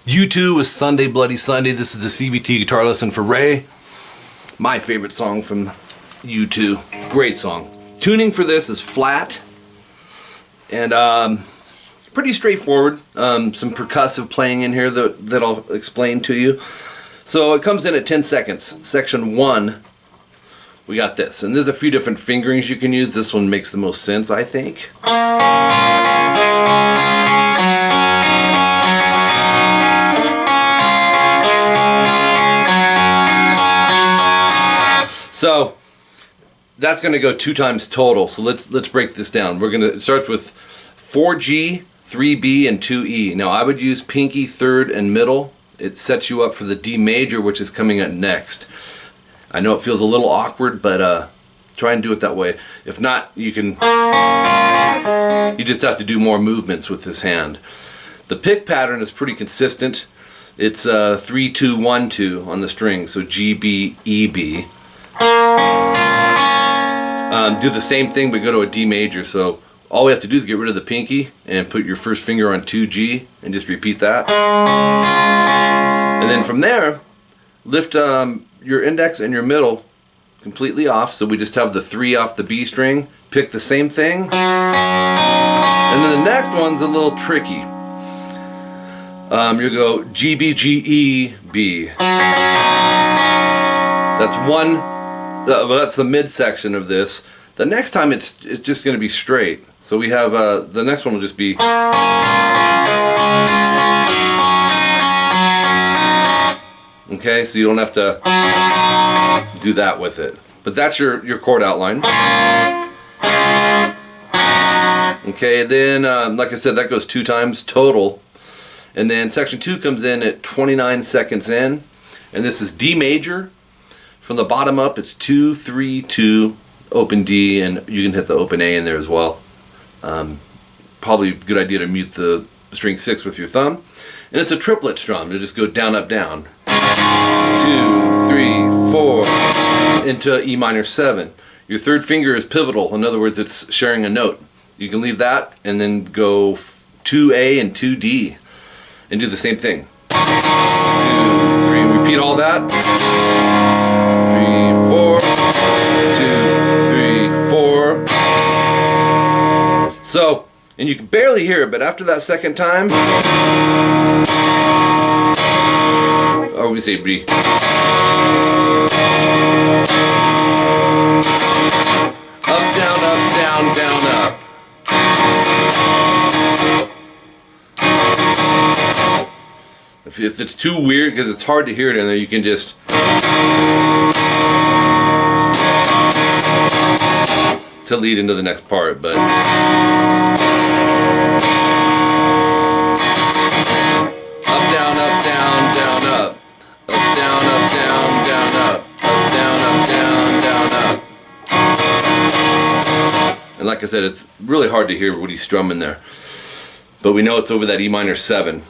U2 with Sunday Bloody Sunday. This is the CVT Guitar Lesson for Ray. My favorite song from U2. Great song. Tuning for this is flat and pretty straightforward. Some percussive playing in here that I'll explain to you. So it comes in at 10 seconds. Section 1, we got this. And there's a few different fingerings you can use. This one makes the most sense, I think. So that's going to go 2 times total. So let's break this down. It starts with 4G, 3B, and 2E. Now I would use pinky, third, and middle. It sets you up for the D major, which is coming up next. I know it feels a little awkward, but try and do it that way. If not, you just have to do more movements with this hand. The pick pattern is pretty consistent. It's 3, 2, 1, 2 on the string. So G, B, E, B. Do the same thing but go to a D major. So all we have to do is get rid of the pinky and put your first finger on 2G and just repeat that. And then from there, lift your index and your middle completely off. So we just have the 3 off the B string. Pick the same thing. And then the next one's a little tricky. You go G, B, G, E, B. That's one. Well, that's the midsection of this. The next time it's just going to be straight. So we have the next one will just be. Okay, so you don't have to do that with it. But that's your chord outline. Okay, then like I said, that goes 2 times total. And then section 2 comes in at 29 seconds in. And this is D major. From the bottom up, it's 2, 3, 2, open D, and you can hit the open A in there as well. Probably a good idea to mute the string 6 with your thumb. And it's a triplet strum. You just go down, up, down. 2, 3, 4, into E minor 7. Your third finger is pivotal. In other words, it's sharing a note. You can leave that and then go 2A and 2D and do the same thing. 2, 3, and repeat all that. 4, 2, 3, 4. So, and you can barely hear it, but after that second time, or we say B. Up, down, up, down, down, up. If it's too weird, because it's hard to hear it in there, you can just to lead into the next part, but up, down, up, down, down, up. Up, down, up, down, down, up. Up, down, up, down, down, up. And like I said, it's really hard to hear what he's strumming there. But we know it's over that E minor 7.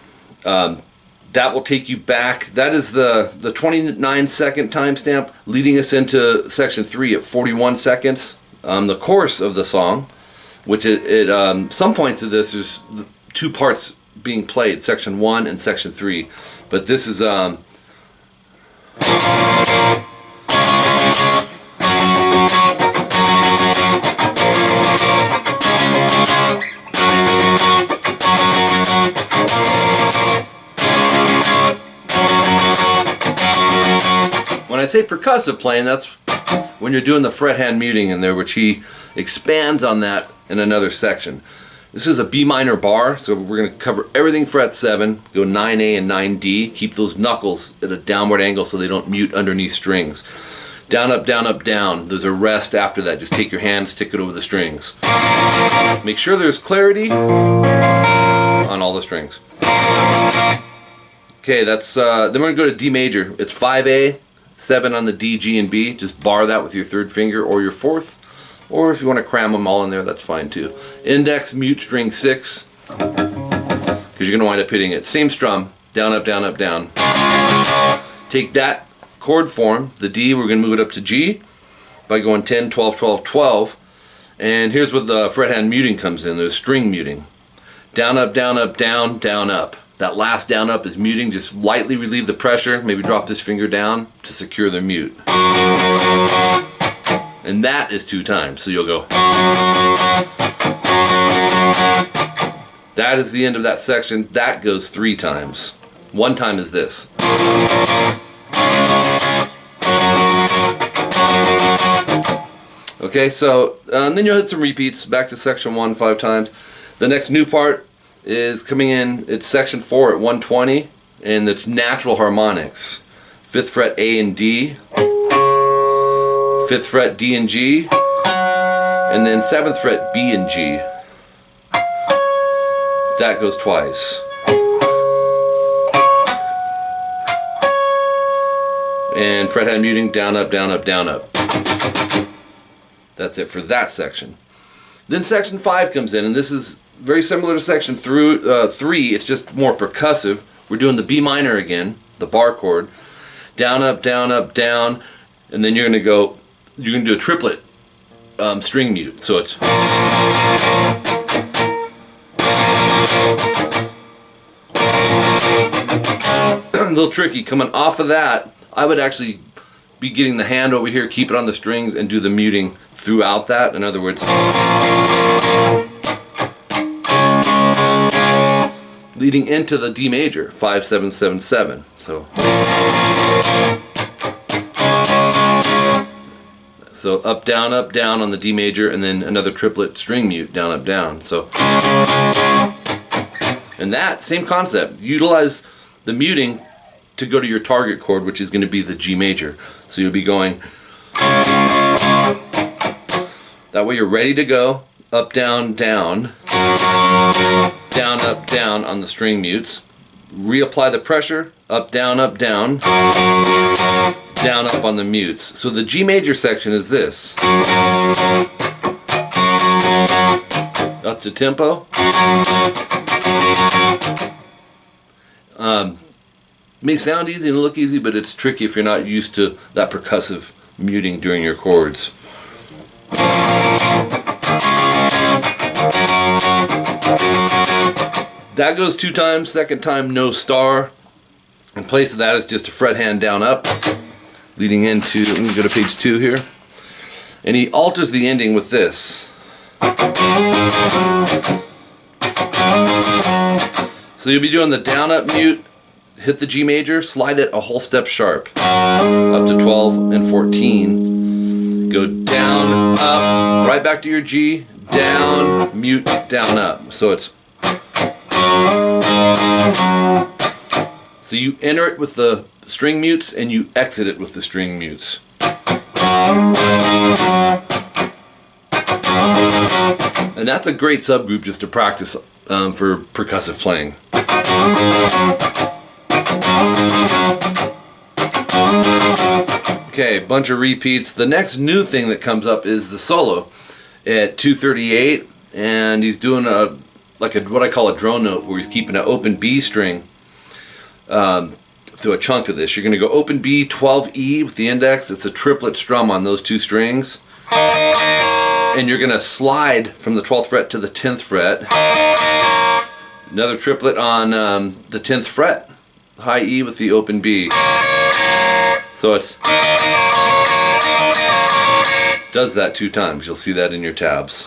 That will take you back. That is the 29-second timestamp, leading us into section 3 at 41 seconds. The chorus of the song, which some points of this is 2 parts being played, section 1 and section 3. But this is when I say percussive playing, that's when you're doing the fret hand muting in there, which he expands on that in another section. This is a B minor bar, so we're going to cover everything fret 7, go 9A and 9D, keep those knuckles at a downward angle so they don't mute underneath strings. Down, up, down, up, down. There's a rest after that. Just take your hand, stick it over the strings. Make sure there's clarity on all the strings. Okay, that's then we're going to go to D major. It's 5A, 7 on the D, G, and B. Just bar that with your third finger or your fourth. Or if you want to cram them all in there, that's fine too. Index, mute string 6, because you're going to wind up hitting it. Same strum, down, up, down, up, down. Take that chord form, the D, we're going to move it up to G by going 10, 12, 12, 12. And here's where the fret hand muting comes in. There's string muting. Down, up, down, up, down, down, up. That last down up is muting. Just lightly relieve the pressure. Maybe drop this finger down to secure the mute. And that is 2 times. So you'll go. That is the end of that section. That goes 3 times. 1 time is this. Okay, so then you'll hit some repeats back to section 1 5 times. The next new part is coming in. It's section 4 at 120, and it's natural harmonics. 5th fret A and D, 5th fret D and G, and then 7th fret B and G. That goes twice. And frethead muting, down, up, down, up, down, up. That's it for that section. Then section 5 comes in, and this is very similar to section 3. It's just more percussive. We're doing the B minor again, the bar chord. Down, up, down, up, down, and then you're gonna do a triplet string mute. So it's a little tricky. Coming off of that, I would actually be getting the hand over here, keep it on the strings, and do the muting throughout that. In other words, leading into the D major, 5 7 7 7. So up down on the D major, and then another triplet string mute, down up down. So, and that same concept. Utilize the muting to go to your target chord, which is going to be the G major. So you'll be going. That way you're ready to go. Up, down, down. Down, up, down on the string mutes. Reapply the pressure. Up, down, down. Down, up on the mutes. So the G major section is this. Up to tempo. May sound easy and look easy, but it's tricky if you're not used to that percussive muting during your chords. That goes 2 times. Second time, no star. In place of that is just a fret hand down up, leading into, let me go to page 2 here. And he alters the ending with this. So you'll be doing the down up mute, hit the G major, slide it a whole step sharp, up to 12 and 14. Go down, up, right back to your G, down, mute, down, up. So it's. So you enter it with the string mutes and you exit it with the string mutes. And that's a great subgroup just to practice for percussive playing. Okay, bunch of repeats. The next new thing that comes up is the solo at 238, and he's doing what I call a drone note, where he's keeping an open B string through a chunk of this. You're going to go open B, 12E with the index. It's a triplet strum on those 2 strings. And you're going to slide from the 12th fret to the 10th fret. Another triplet on the 10th fret, high E with the open B. So it's does that 2 times. You'll see that in your tabs.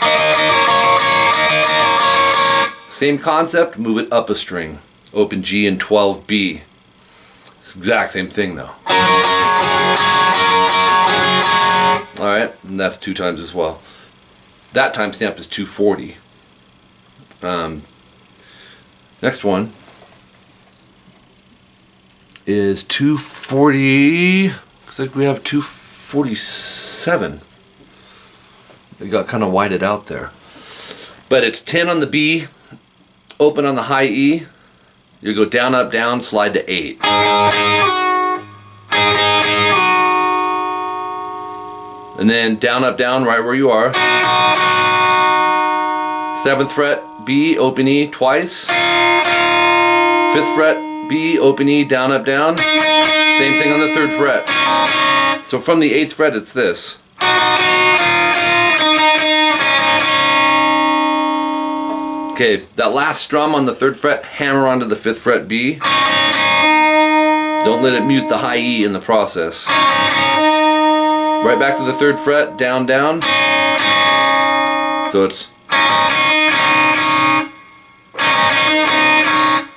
Same concept, move it up a string. Open G and 12B. It's the exact same thing though. Alright, and that's 2 times as well. That timestamp is 240. Next one is 240. Looks like we have 247. It got kind of whited out there. But it's 10 on the B, open on the high E. You go down, up, down, slide to 8. And then down, up, down, right where you are. 7th fret, B, open E twice. 5th fret, B, open E, down, up, down. Same thing on the 3rd fret. So from the 8th fret, it's this. Okay, that last strum on the 3rd fret, hammer onto the 5th fret B. Don't let it mute the high E in the process. Right back to the 3rd fret, down, down. So it's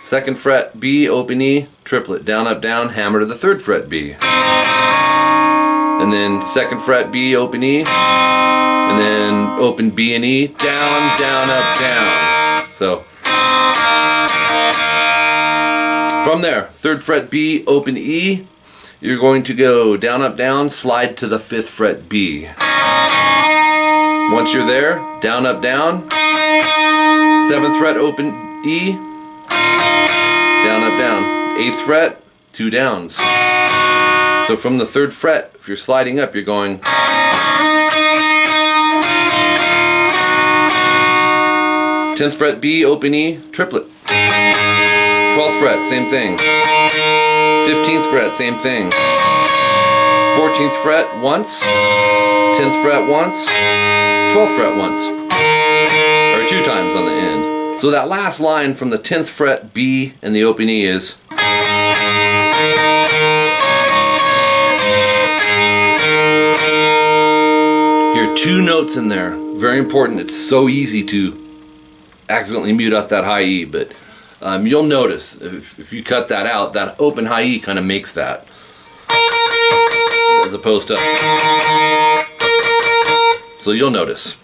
2nd fret B, open E, triplet, down, up, down, hammer to the 3rd fret B. And then 2nd fret B, open E, and then open B and E, down, down, up, down. So from there, 3rd fret B, open E, you're going to go down, up, down, slide to the 5th fret B. Once you're there, down, up, down, 7th fret, open E, down, up, down, 8th fret, 2 downs. So from the 3rd fret, if you're sliding up, you're going 10th fret B, open E, triplet. 12th fret, same thing. 15th fret, same thing. 14th fret once, 10th fret once, 12th fret once. Or 2 times on the end. So that last line from the 10th fret B and the open E is here are 2 notes in there. Very important. It's so easy to accidentally mute out that high E, but you'll notice if you cut that out, that open high E kind of makes that, as opposed to. So you'll notice.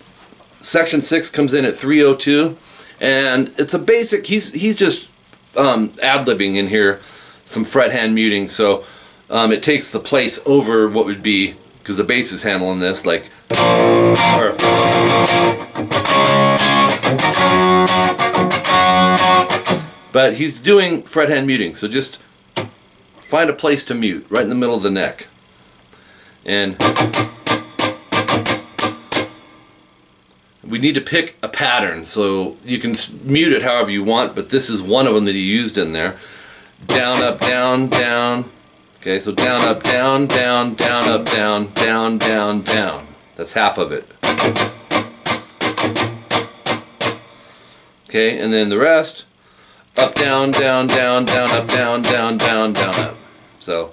Section 6 comes in at 302, and it's a basic. He's just ad-libbing in here some fret hand muting, so it takes the place over what would be, because the bass is handling this like. But he's doing fret hand muting, so just find a place to mute right in the middle of the neck. And we need to pick a pattern, so you can mute it however you want, but this is one of them that he used in there. Down, up, down, down. Okay, so down, up, down, down, down, up, down, down, down, down. That's half of it. Okay, and then the rest. Up, down, down, down, down, up, down, down, down, down, up. So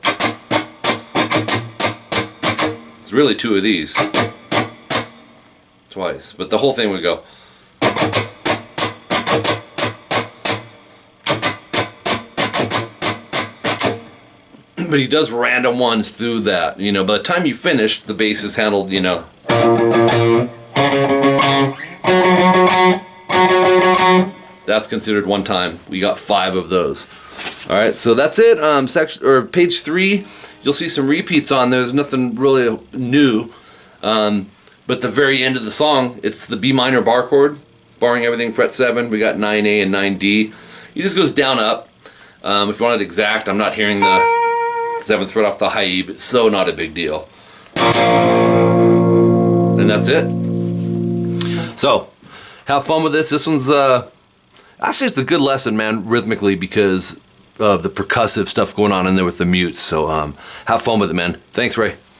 it's really 2 of these. Twice. But the whole thing would go. But he does random ones through that. You know, by the time you finish, the bass is handled, you know. That's considered one time. We got 5 of those. All right, so that's it. Section or page 3, you'll see some repeats on there. There's nothing really new. But the very end of the song, it's the B minor bar chord, barring everything fret 7. We got 9A and 9D. He just goes down up. If you want it exact, I'm not hearing the 7th fret off the high E, but so not a big deal. And that's it. So have fun with this. This one's actually, it's a good lesson, man, rhythmically, because of the percussive stuff going on in there with the mutes. So have fun with it, man. Thanks, Ray.